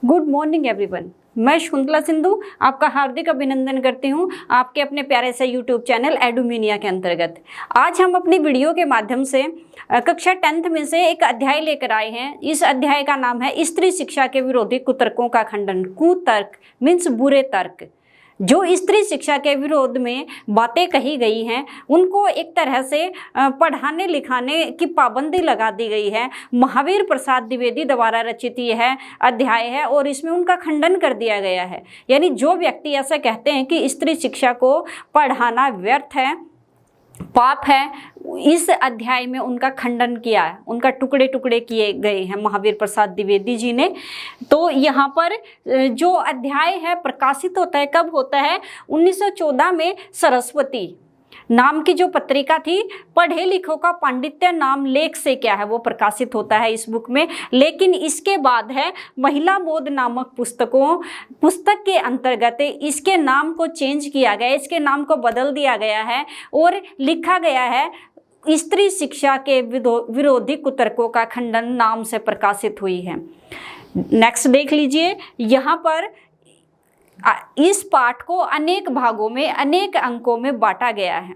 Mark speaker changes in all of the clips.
Speaker 1: Good morning everyone. मैं शकुंतला सिंधु आपका हार्दिक अभिनंदन करती हूं आपके अपने प्यारे से यूट्यूब चैनल एडुमीनिया के अंतर्गत। आज हम अपनी वीडियो के माध्यम से कक्षा 10th में से एक अध्याय लेकर आए हैं। इस अध्याय का नाम है स्त्री शिक्षा के विरोधी कुतर्कों का खंडन। कुतर्क मीन्स बुरे तर्क। जो स्त्री शिक्षा के विरोध में बातें कही गई हैं उनको एक तरह से पढ़ाने लिखाने की पाबंदी लगा दी गई है। महावीर प्रसाद द्विवेदी द्वारा रचित यह अध्याय है और इसमें उनका खंडन कर दिया गया है। यानी जो व्यक्ति ऐसा कहते हैं कि स्त्री शिक्षा को पढ़ाना व्यर्थ है, पाप है, इस अध्याय में उनका खंडन किया है, उनका टुकड़े टुकड़े किए गए हैं महावीर प्रसाद द्विवेदी जी ने। तो यहाँ पर जो अध्याय है प्रकाशित होता है, कब होता है? 1914 में सरस्वती नाम की जो पत्रिका थी, पढ़े लिखों का पांडित्य नाम लेख से क्या है वो प्रकाशित होता है इस बुक में। लेकिन इसके बाद है महिला बोध नामक पुस्तक के अंतर्गत इसके नाम को चेंज किया गया, इसके नाम को बदल दिया गया है और लिखा गया है स्त्री शिक्षा के विरोधी कुतर्कों का खंडन नाम से प्रकाशित हुई है। नेक्स्ट देख लीजिए। यहाँ पर इस पाठ को अनेक भागों में अनेक अंकों में बांटा गया है।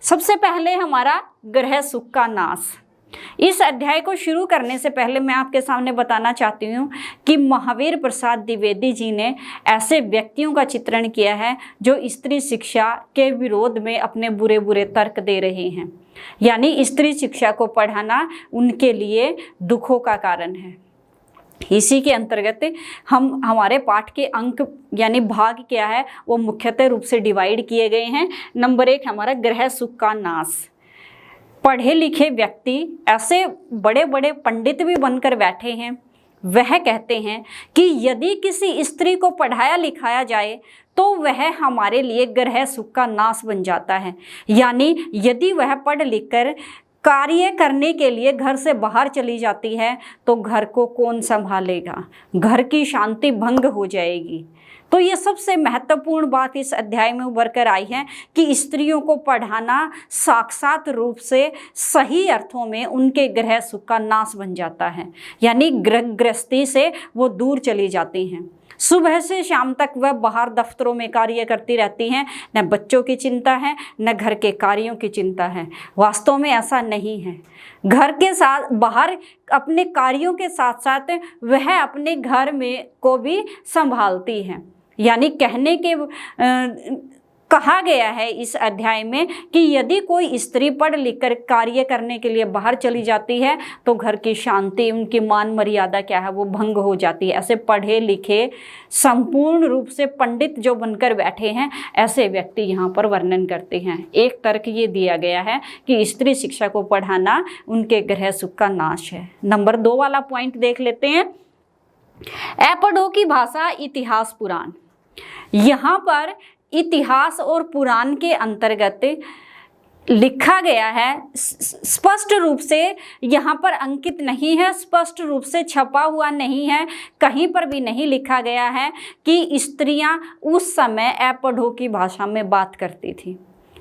Speaker 1: सबसे पहले हमारा गृह सुख का नाश। इस अध्याय को शुरू करने से पहले मैं आपके सामने बताना चाहती हूँ कि महावीर प्रसाद द्विवेदी जी ने ऐसे व्यक्तियों का चित्रण किया है जो स्त्री शिक्षा के विरोध में अपने बुरे बुरे तर्क दे रहे हैं। यानी स्त्री शिक्षा को पढ़ाना उनके लिए दुखों का कारण है। इसी के अंतर्गत हमारे पाठ के अंक यानी भाग क्या है वो मुख्यतः रूप से डिवाइड किए गए हैं। नंबर 1 हमारा गृह सुख का नाश। पढ़े लिखे व्यक्ति, ऐसे बड़े बड़े पंडित भी बनकर बैठे हैं, वह कहते हैं कि यदि किसी स्त्री को पढ़ाया लिखाया जाए तो वह हमारे लिए गृह सुख का नाश बन जाता है। यानी यदि वह पढ़ लिख कर कार्य करने के लिए घर से बाहर चली जाती है तो घर को कौन संभालेगा, घर की शांति भंग हो जाएगी। तो ये सबसे महत्वपूर्ण बात इस अध्याय में उभर कर आई है कि स्त्रियों को पढ़ाना साक्षात रूप से सही अर्थों में उनके गृह सुख का नाश बन जाता है। यानी गृहस्थी से वो दूर चली जाती हैं। सुबह से शाम तक वह बाहर दफ्तरों में कार्य करती रहती हैं, न बच्चों की चिंता है न घर के कार्यों की चिंता है। वास्तव में ऐसा नहीं है। घर के साथ बाहर अपने कार्यों के साथ साथ वह अपने घर में को भी संभालती हैं। यानी कहने के कहा गया है इस अध्याय में कि यदि कोई स्त्री पढ़ लिख कर कार्य करने के लिए बाहर चली जाती है तो घर की शांति, उनकी मान मर्यादा क्या है वो भंग हो जाती है। ऐसे पढ़े लिखे संपूर्ण रूप से पंडित जो बनकर बैठे हैं ऐसे व्यक्ति यहाँ पर वर्णन करते हैं। एक तर्क ये दिया गया है कि स्त्री शिक्षा को पढ़ाना उनके गृह सुख का नाश है। नंबर 2 वाला पॉइंट देख लेते हैं। अपढ़ों की भाषा, इतिहास, पुराण। यहाँ पर इतिहास और पुराण के अंतर्गत लिखा गया है, स्पष्ट रूप से यहाँ पर अंकित नहीं है, स्पष्ट रूप से छपा हुआ नहीं है, कहीं पर भी नहीं लिखा गया है कि स्त्रियां उस समय अपढ़ों की भाषा में बात करती थी।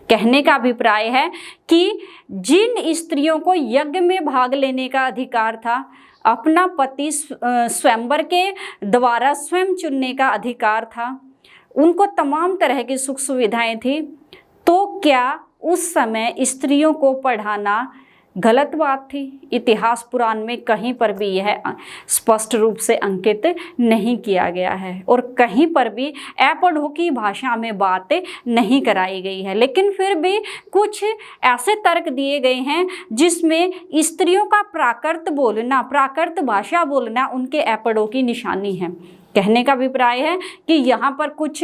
Speaker 1: कहने का अभिप्राय है कि जिन स्त्रियों को यज्ञ में भाग लेने का अधिकार था, अपना पति स्वयंवर के द्वारा स्वयं चुनने का अधिकार था, उनको तमाम तरह की सुख सुविधाएं थी, तो क्या उस समय स्त्रियों को पढ़ाना गलत बात थी? इतिहास पुराण में कहीं पर भी यह स्पष्ट रूप से अंकित नहीं किया गया है और कहीं पर भी अपढ़ों की भाषा में बात नहीं कराई गई है। लेकिन फिर भी कुछ ऐसे तर्क दिए गए हैं जिसमें स्त्रियों का प्राकृत बोलना, प्राकृत भाषा बोलना उनके अपढ़ों की निशानी है। कहने का अभिप्राय है कि यहाँ पर कुछ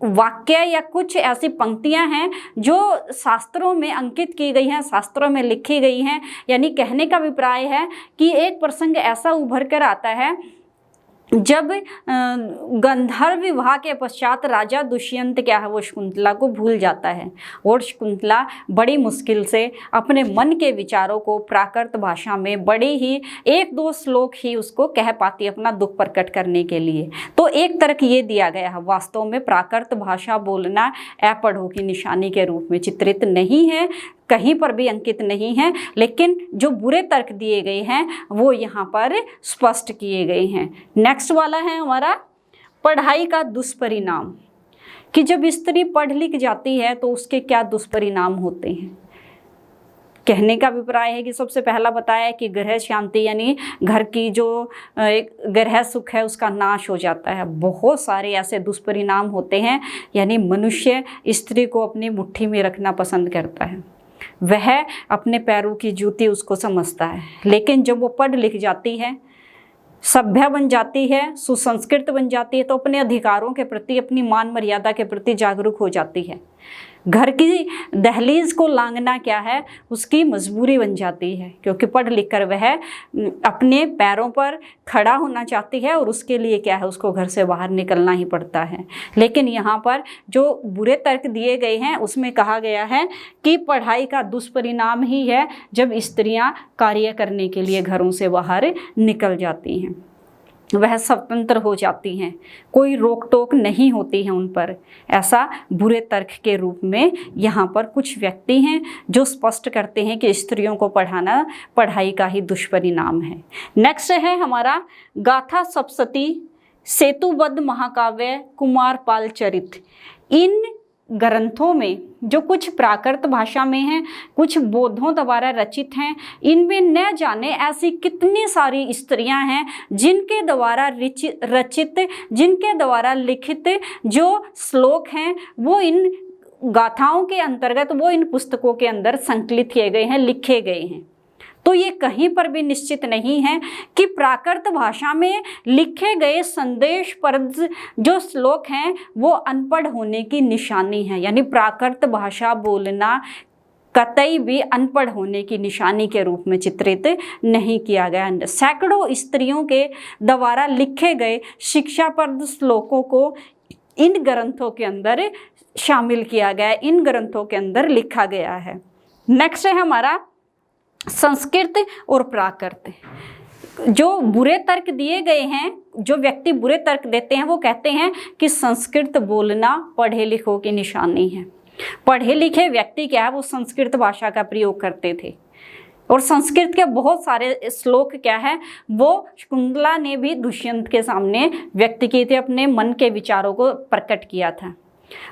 Speaker 1: वाक्य या कुछ ऐसी पंक्तियां हैं जो शास्त्रों में अंकित की गई हैं, शास्त्रों में लिखी गई हैं। यानी कहने का अभिप्राय है कि एक प्रसंग ऐसा उभर कर आता है जब गंधर्व विवाह के पश्चात राजा दुष्यंत क्या है वो शकुंतला को भूल जाता है और शकुंतला बड़ी मुश्किल से अपने मन के विचारों को प्राकृत भाषा में बड़े ही 1-2 श्लोक ही उसको कह पाती अपना दुख प्रकट करने के लिए। तो एक तर्क ये दिया गया है, वास्तव में प्राकृत भाषा बोलना अपढ़ों की निशानी के रूप में चित्रित नहीं है। कहीं पर भी अंकित नहीं है, लेकिन जो बुरे तर्क दिए गए हैं वो यहाँ पर स्पष्ट किए गए हैं। नेक्स्ट वाला है हमारा पढ़ाई का दुष्परिणाम, कि जब स्त्री पढ़ लिख जाती है तो उसके क्या दुष्परिणाम होते हैं। कहने का अभिप्राय है कि सबसे पहला बताया है कि गृह शांति यानी घर की जो एक गृह सुख है उसका नाश हो जाता है। बहुत सारे ऐसे दुष्परिणाम होते हैं, यानी मनुष्य स्त्री को अपनी मुट्ठी में रखना पसंद करता है, वह अपने पैरों की जूती उसको समझता है। लेकिन जब वो पढ़ लिख जाती है, सभ्य बन जाती है, सुसंस्कृत बन जाती है, तो अपने अधिकारों के प्रति, अपनी मान मर्यादा के प्रति जागरूक हो जाती है। घर की दहलीज को लांघना क्या है, उसकी मजबूरी बन जाती है, क्योंकि पढ़ लिख कर वह अपने पैरों पर खड़ा होना चाहती है और उसके लिए क्या है, उसको घर से बाहर निकलना ही पड़ता है। लेकिन यहाँ पर जो बुरे तर्क दिए गए हैं उसमें कहा गया है कि पढ़ाई का दुष्परिणाम ही है जब स्त्रियाँ कार्य करने के लिए घरों से बाहर निकल जाती हैं, वह स्वतंत्र हो जाती हैं, कोई रोक टोक नहीं होती है उन पर। ऐसा बुरे तर्क के रूप में यहाँ पर कुछ व्यक्ति हैं जो स्पष्ट करते हैं कि स्त्रियों को पढ़ाना पढ़ाई का ही दुष्परिणाम है। नेक्स्ट है हमारा गाथा सप्तशती, सेतुबद्ध महाकाव्य, कुमारपाल चरित। इन ग्रंथों में जो कुछ प्राकृत भाषा में हैं, कुछ बौद्धों द्वारा रचित हैं, इनमें न जाने ऐसी कितनी सारी स्त्रियां हैं जिनके द्वारा रचित, जिनके द्वारा लिखित जो श्लोक हैं वो इन गाथाओं के अंतर्गत, वो इन पुस्तकों के अंदर संकलित किए गए हैं, लिखे गए हैं। तो ये कहीं पर भी निश्चित नहीं है कि प्राकृत भाषा में लिखे गए संदेशप्रद जो श्लोक हैं वो अनपढ़ होने की निशानी है, यानी प्राकृत भाषा बोलना कतई भी अनपढ़ होने की निशानी के रूप में चित्रित नहीं किया गया। सैकड़ों स्त्रियों के द्वारा लिखे गए शिक्षाप्रद श्लोकों को इन ग्रंथों के अंदर शामिल किया गया, इन ग्रंथों के अंदर लिखा गया है। नेक्स्ट है हमारा संस्कृत और प्राकृत। जो बुरे तर्क दिए गए हैं, जो व्यक्ति बुरे तर्क देते हैं वो कहते हैं कि संस्कृत बोलना पढ़े लिखों की निशानी है। पढ़े लिखे व्यक्ति क्या है, वो संस्कृत भाषा का प्रयोग करते थे और संस्कृत के बहुत सारे श्लोक क्या है वो शकुंतला ने भी दुष्यंत के सामने व्यक्त किए थे, अपने मन के विचारों को प्रकट किया था।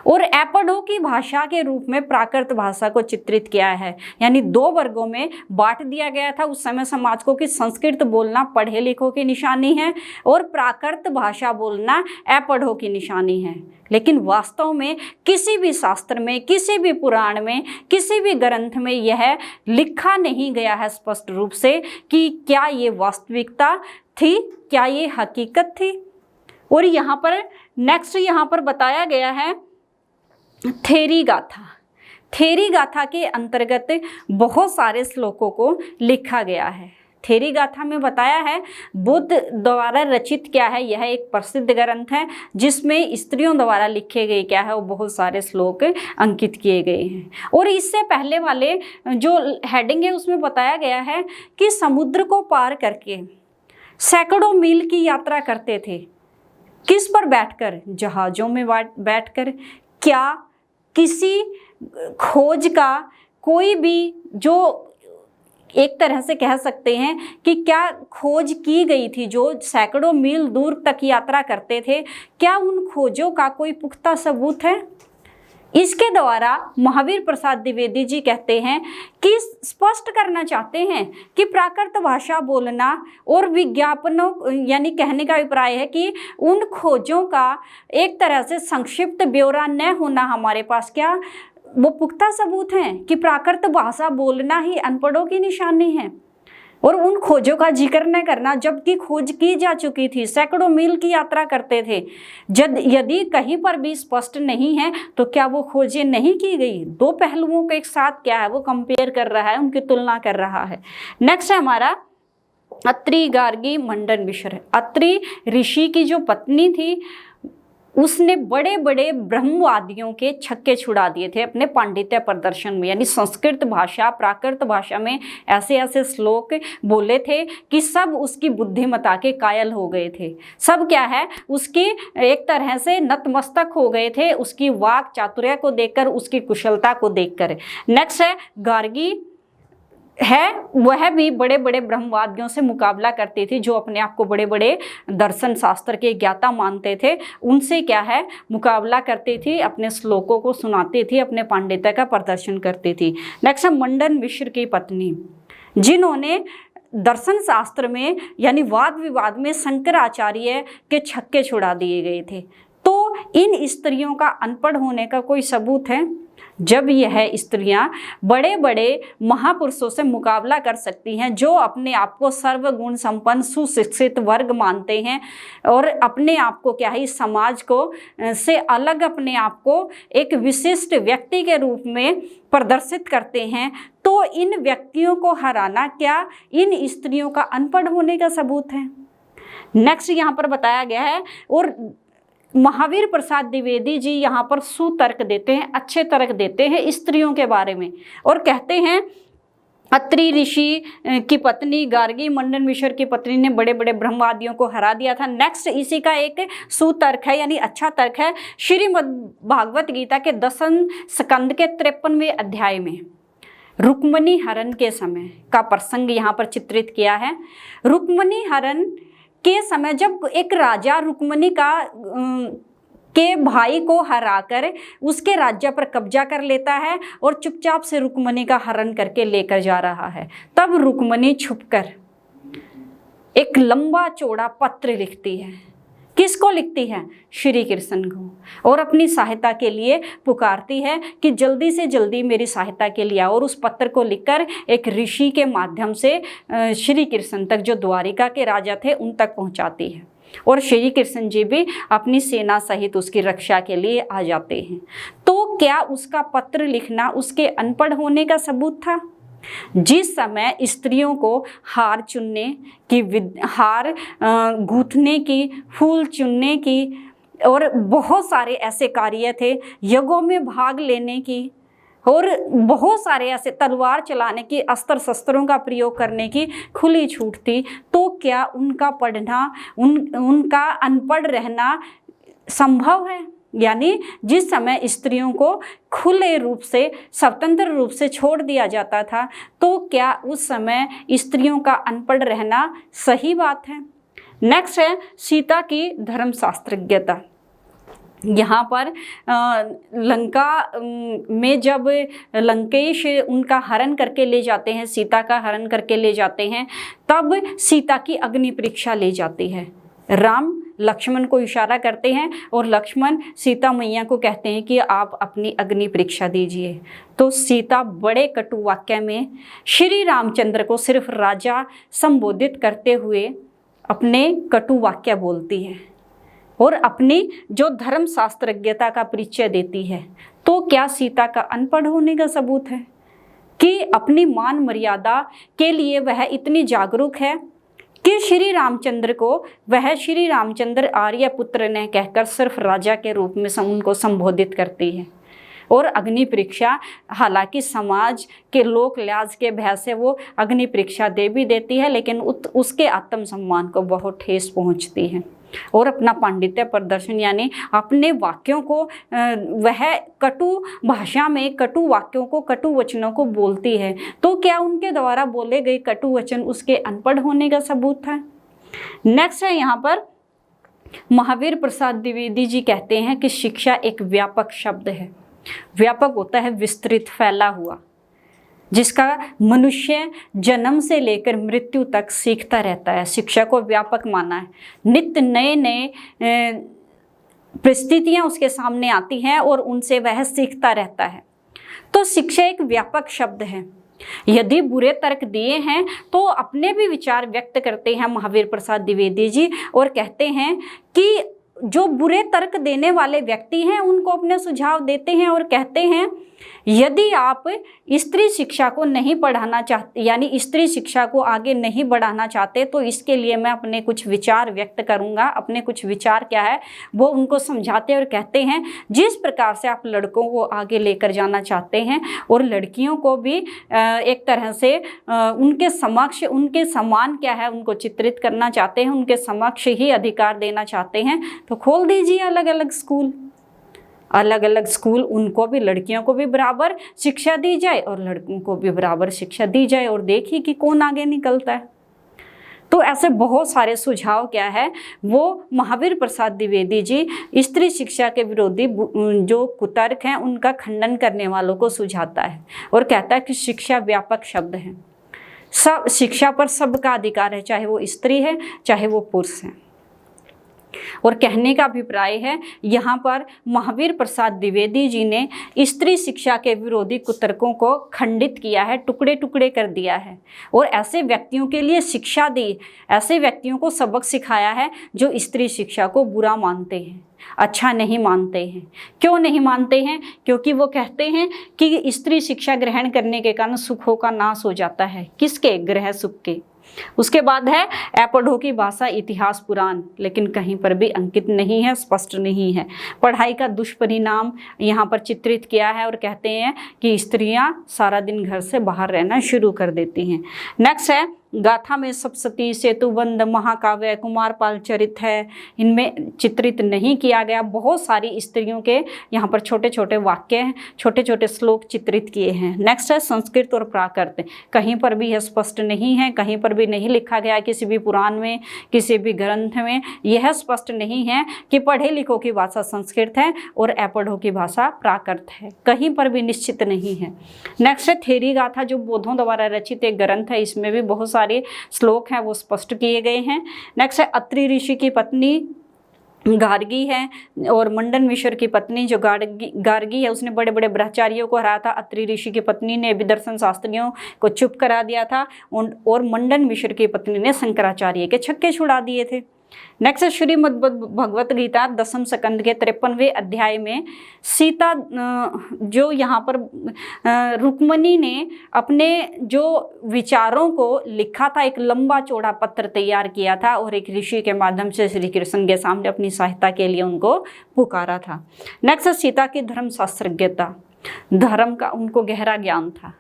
Speaker 1: और एपडों की भाषा के रूप में प्राकृत भाषा को चित्रित किया है, यानी दो वर्गों में बांट दिया गया था उस समय समाज को कि संस्कृत बोलना पढ़े लिखों की निशानी है और प्राकृत भाषा बोलना एपडों की निशानी है। लेकिन वास्तव में किसी भी शास्त्र में, किसी भी पुराण में, किसी भी ग्रंथ में यह लिखा नहीं गया है स्पष्ट रूप से कि क्या ये वास्तविकता थी, क्या ये हकीकत थी। और यहाँ पर नेक्स्ट यहाँ पर बताया गया है थेरी गाथा। थेरी गाथा के अंतर्गत बहुत सारे श्लोकों को लिखा गया है। थेरी गाथा में बताया है बुद्ध द्वारा रचित क्या है, यह एक प्रसिद्ध ग्रंथ है जिसमें स्त्रियों द्वारा लिखे गए क्या है वो बहुत सारे श्लोक अंकित किए गए हैं। और इससे पहले वाले जो हेडिंग है उसमें बताया गया है कि समुद्र को पार करके सैकड़ों मील की यात्रा करते थे। किस पर बैठकर? जहाज़ों में बैठकर। क्या किसी खोज का कोई भी, जो एक तरह से कह सकते हैं कि क्या खोज की गई थी, जो सैकड़ों मील दूर तक यात्रा करते थे, क्या उन खोजों का कोई पुख्ता सबूत है? इसके द्वारा महावीर प्रसाद द्विवेदी जी कहते हैं कि स्पष्ट करना चाहते हैं कि प्राकृत भाषा बोलना और विज्ञापनों, यानी कहने का अभिप्राय है कि उन खोजों का एक तरह से संक्षिप्त ब्यौरा न होना हमारे पास क्या वो पुख्ता सबूत हैं कि प्राकृत भाषा बोलना ही अनपढ़ों की निशानी है। और उन खोजों का जिक्र न करना, जबकि खोज की जा चुकी थी, सैकड़ों मील की यात्रा करते थे। यदि कहीं पर भी स्पष्ट नहीं है तो क्या वो खोजें नहीं की गई? दो पहलुओं के एक साथ क्या है वो कंपेयर कर रहा है, उनकी तुलना कर रहा है। नेक्स्ट है हमारा अत्रि गार्गी मंडन मिश्र। अत्रि ऋषि की जो पत्नी थी उसने बड़े बड़े ब्रह्मवादियों के छक्के छुड़ा दिए थे अपने पांडित्य प्रदर्शन में। यानी संस्कृत भाषा, प्राकृत भाषा में ऐसे ऐसे श्लोक बोले थे कि सब उसकी बुद्धिमत्ता के कायल हो गए थे। सब क्या है, उसकी एक तरह से नतमस्तक हो गए थे उसकी वाक चातुर्य को देखकर, उसकी कुशलता को देखकर। नेक्स्ट है गार्गी है, वह भी बड़े बड़े ब्रह्मवादियों से मुकाबला करती थी, जो अपने आप को बड़े बड़े दर्शन शास्त्र के ज्ञाता मानते थे। उनसे क्या है, मुकाबला करती थी, अपने श्लोकों को सुनाती थी, अपने पांडित्य का प्रदर्शन करती थी। नेक्स्ट है मंडन मिश्र की पत्नी, जिन्होंने दर्शन शास्त्र में यानी वाद विवाद में शंकराचार्य के छक्के छुड़ा दिए गए थे। तो इन स्त्रियों का अनपढ़ होने का कोई सबूत है? जब यह स्त्रियां बड़े बड़े महापुरुषों से मुकाबला कर सकती हैं, जो अपने आप को सर्वगुण संपन्न सुशिक्षित वर्ग मानते हैं और अपने आप को क्या है, समाज को से अलग अपने आप को एक विशिष्ट व्यक्ति के रूप में प्रदर्शित करते हैं, तो इन व्यक्तियों को हराना क्या इन स्त्रियों का अनपढ़ होने का सबूत है? नेक्स्ट यहाँ पर बताया गया है, और महावीर प्रसाद द्विवेदी जी यहाँ पर सुतर्क देते हैं, अच्छे तर्क देते हैं स्त्रियों के बारे में, और कहते हैं अत्रि ऋषि की पत्नी गार्गी मंडन मिश्र की पत्नी ने बड़े बड़े ब्रह्मवादियों को हरा दिया था। नेक्स्ट इसी का एक सुतर्क है यानी अच्छा तर्क है, श्रीमद् भागवत गीता के 10वें स्कंद के 53वें अध्याय में रुक्मणी हरण के समय का प्रसंग यहाँ पर चित्रित किया है। रुक्मणी हरण के समय जब एक राजा रुक्मणी के भाई को हराकर उसके राज्य पर कब्जा कर लेता है और चुपचाप से रुक्मणी का हरण करके लेकर जा रहा है, तब रुक्मणी छुपकर एक लंबा चौड़ा पत्र लिखती है। किसको लिखती है? श्री कृष्ण को, और अपनी सहायता के लिए पुकारती है कि जल्दी से जल्दी मेरी सहायता के लिए आओ। और उस पत्र को लिखकर एक ऋषि के माध्यम से श्री कृष्ण तक, जो द्वारिका के राजा थे, उन तक पहुंचाती है। और श्री कृष्ण जी भी अपनी सेना सहित उसकी रक्षा के लिए आ जाते हैं। तो क्या उसका पत्र लिखना उसके अनपढ़ होने का सबूत था? जिस समय स्त्रियों को हार चुनने की, हार गूंथने की, फूल चुनने की और बहुत सारे ऐसे कार्य थे, यज्ञों में भाग लेने की और बहुत सारे ऐसे तलवार चलाने की, अस्त्र शस्त्रों का प्रयोग करने की खुली छूट थी, तो क्या उनका पढ़ना, उनका अनपढ़ रहना संभव है? यानी जिस समय स्त्रियों को खुले रूप से, स्वतंत्र रूप से छोड़ दिया जाता था, तो क्या उस समय स्त्रियों का अनपढ़ रहना सही बात है? नेक्स्ट है सीता की धर्मशास्त्रज्ञता। यहाँ पर लंका में जब लंकेश उनका हरण करके ले जाते हैं, सीता का हरण करके ले जाते हैं, तब सीता की अग्नि परीक्षा ली जाती है। राम लक्ष्मण को इशारा करते हैं और लक्ष्मण सीता मैया को कहते हैं कि आप अपनी अग्नि परीक्षा दीजिए। तो सीता बड़े कटु वाक्य में श्री रामचंद्र को सिर्फ राजा संबोधित करते हुए अपने कटु वाक्य बोलती है और अपनी जो धर्म शास्त्रज्ञता का परिचय देती है। तो क्या सीता का अनपढ़ होने का सबूत है कि अपनी मान मर्यादा के लिए वह इतनी जागरूक है कि श्री रामचंद्र को वह श्री रामचंद्र आर्य पुत्र ने कहकर सिर्फ राजा के रूप में उनको संबोधित करती है। और अग्नि परीक्षा, हालांकि समाज के लोक लाज के भय से वो अग्नि परीक्षा दे भी देती है, लेकिन उसके आत्मसम्मान को बहुत ठेस पहुंचती है और अपना पांडित्य प्रदर्शन यानी अपने वाक्यों को वह कटु भाषा में कटु वाक्यों को, कटु वचनों को बोलती है। तो क्या उनके द्वारा बोले गए कटु वचन उसके अनपढ़ होने का सबूत था? नेक्स्ट है यहाँ पर महावीर प्रसाद द्विवेदी जी कहते हैं कि शिक्षा एक व्यापक शब्द है। व्यापक होता है विस्तृत, फैला हुआ, जिसका मनुष्य जन्म से लेकर मृत्यु तक सीखता रहता है। शिक्षा को व्यापक माना है। नित्य नए नए परिस्थितियां उसके सामने आती हैं और उनसे वह सीखता रहता है। तो शिक्षा एक व्यापक शब्द है। यदि बुरे तर्क दिए हैं तो अपने भी विचार व्यक्त करते हैं महावीर प्रसाद द्विवेदी जी और कहते हैं कि जो बुरे तर्क देने वाले व्यक्ति हैं उनको अपने सुझाव देते हैं और कहते हैं यदि आप स्त्री शिक्षा को नहीं पढ़ाना चाहते, यानी स्त्री शिक्षा को आगे नहीं बढ़ाना चाहते, तो इसके लिए मैं अपने कुछ विचार व्यक्त करूंगा। अपने कुछ विचार क्या है वो उनको समझाते और कहते हैं जिस प्रकार से आप लड़कों को आगे लेकर जाना चाहते हैं और लड़कियों को भी एक तरह से उनके समक्ष उनके समान क्या है उनको चित्रित करना चाहते हैं, उनके समक्ष ही अधिकार देना चाहते हैं, तो खोल दीजिए अलग अलग स्कूल, उनको भी, लड़कियों को भी बराबर शिक्षा दी जाए और लड़कों को भी बराबर शिक्षा दी जाए और देखिए कि कौन आगे निकलता है। तो ऐसे बहुत सारे सुझाव क्या है वो महावीर प्रसाद द्विवेदी जी स्त्री शिक्षा के विरोधी जो कुतर्क हैं उनका खंडन करने वालों को सुझाता है और कहता है कि शिक्षा व्यापक शब्द है, सब शिक्षा पर सबका अधिकार है, चाहे वो स्त्री है चाहे वो पुरुष है। और कहने का अभिप्राय है यहाँ पर महावीर प्रसाद द्विवेदी जी ने स्त्री शिक्षा के विरोधी कुतर्कों को खंडित किया है, टुकड़े टुकड़े कर दिया है और ऐसे व्यक्तियों के लिए शिक्षा दी, ऐसे व्यक्तियों को सबक सिखाया है जो स्त्री शिक्षा को बुरा मानते हैं, अच्छा नहीं मानते हैं। क्यों नहीं मानते हैं? क्योंकि वो कहते हैं कि स्त्री शिक्षा ग्रहण करने के कारण सुखों का नाश हो जाता है। किसके? ग्रह सुख के। उसके बाद है एपढ़ो की भाषा इतिहास पुराण, लेकिन कहीं पर भी अंकित नहीं है, स्पष्ट नहीं है। पढ़ाई का दुष्परिणाम यहाँ पर चित्रित किया है और कहते हैं कि स्त्रियां सारा दिन घर से बाहर रहना शुरू कर देती हैं। नेक्स्ट है गाथा में सप्तशती, सेतुबंध, महाकाव्य, कुमारपाल चरित है, इनमें चित्रित नहीं किया गया। बहुत सारी स्त्रियों के यहाँ पर छोटे छोटे वाक्य हैं, छोटे छोटे श्लोक चित्रित किए हैं। नेक्स्ट है संस्कृत और प्राकृत, कहीं पर भी यह स्पष्ट नहीं है, कहीं पर भी नहीं लिखा गया, किसी भी पुराण में किसी भी ग्रंथ में यह स्पष्ट नहीं है कि पढ़े लिखों की भाषा संस्कृत है और अपढ़ों की भाषा प्राकृत है, कहीं पर भी निश्चित नहीं है। नेक्स्ट है थेरी गाथा, जो बौद्धों द्वारा रचित एक ग्रंथ है, इसमें भी बहुत सारे श्लोक हैं वो स्पष्ट किए गए हैं। नेक्स्ट है अत्रि ऋषि की पत्नी गार्गी है और मंडन मिश्र की पत्नी जो गार्गी है उसने बड़े बड़े ब्रह्मचारियों को हराया था। अत्रि ऋषि की पत्नी ने भी दर्शन शास्त्रियों को चुप करा दिया था और मंडन मिश्र की पत्नी ने शंकराचार्य के छक्के छुड़ा दिए थे। नेक्स्ट श्रीमद् भगवत गीता 10वें स्कंद के 53वें अध्याय में सीता जो यहाँ पर रुक्मणी ने अपने जो विचारों को लिखा था, एक लंबा चौड़ा पत्र तैयार किया था और एक ऋषि के माध्यम से श्री कृष्ण के सामने अपनी सहायता के लिए उनको पुकारा था। नेक्स्ट सीता की धर्म शास्त्रज्ञता, धर्म का उनको गहरा ज्ञान था,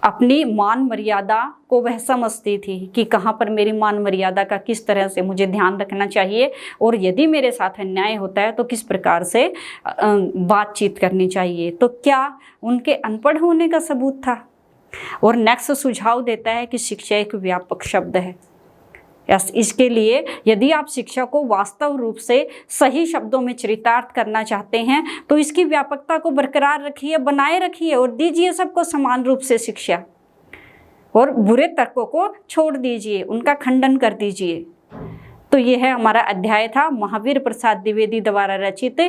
Speaker 1: अपनी मान मर्यादा को वह समझती थी कि कहाँ पर मेरी मान मर्यादा का किस तरह से मुझे ध्यान रखना चाहिए और यदि मेरे साथ अन्याय होता है तो किस प्रकार से बातचीत करनी चाहिए। तो क्या उनके अनपढ़ होने का सबूत था? और नेक्स्ट सुझाव देता है कि शिक्षा एक व्यापक शब्द है। इसके लिए यदि आप शिक्षा को वास्तव रूप से सही शब्दों में चरितार्थ करना चाहते हैं तो इसकी व्यापकता को बरकरार रखिए, बनाए रखिए और दीजिए सबको समान रूप से शिक्षा और बुरे तर्कों को छोड़ दीजिए, उनका खंडन कर दीजिए। तो ये है हमारा अध्याय था महावीर प्रसाद द्विवेदी द्वारा रचित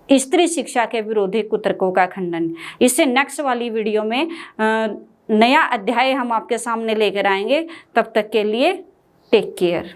Speaker 1: स्त्री शिक्षा के विरोधी कुतर्कों का खंडन। इससे नेक्स्ट वाली वीडियो में नया अध्याय हम आपके सामने लेकर आएंगे। तब तक के लिए टेक केयर।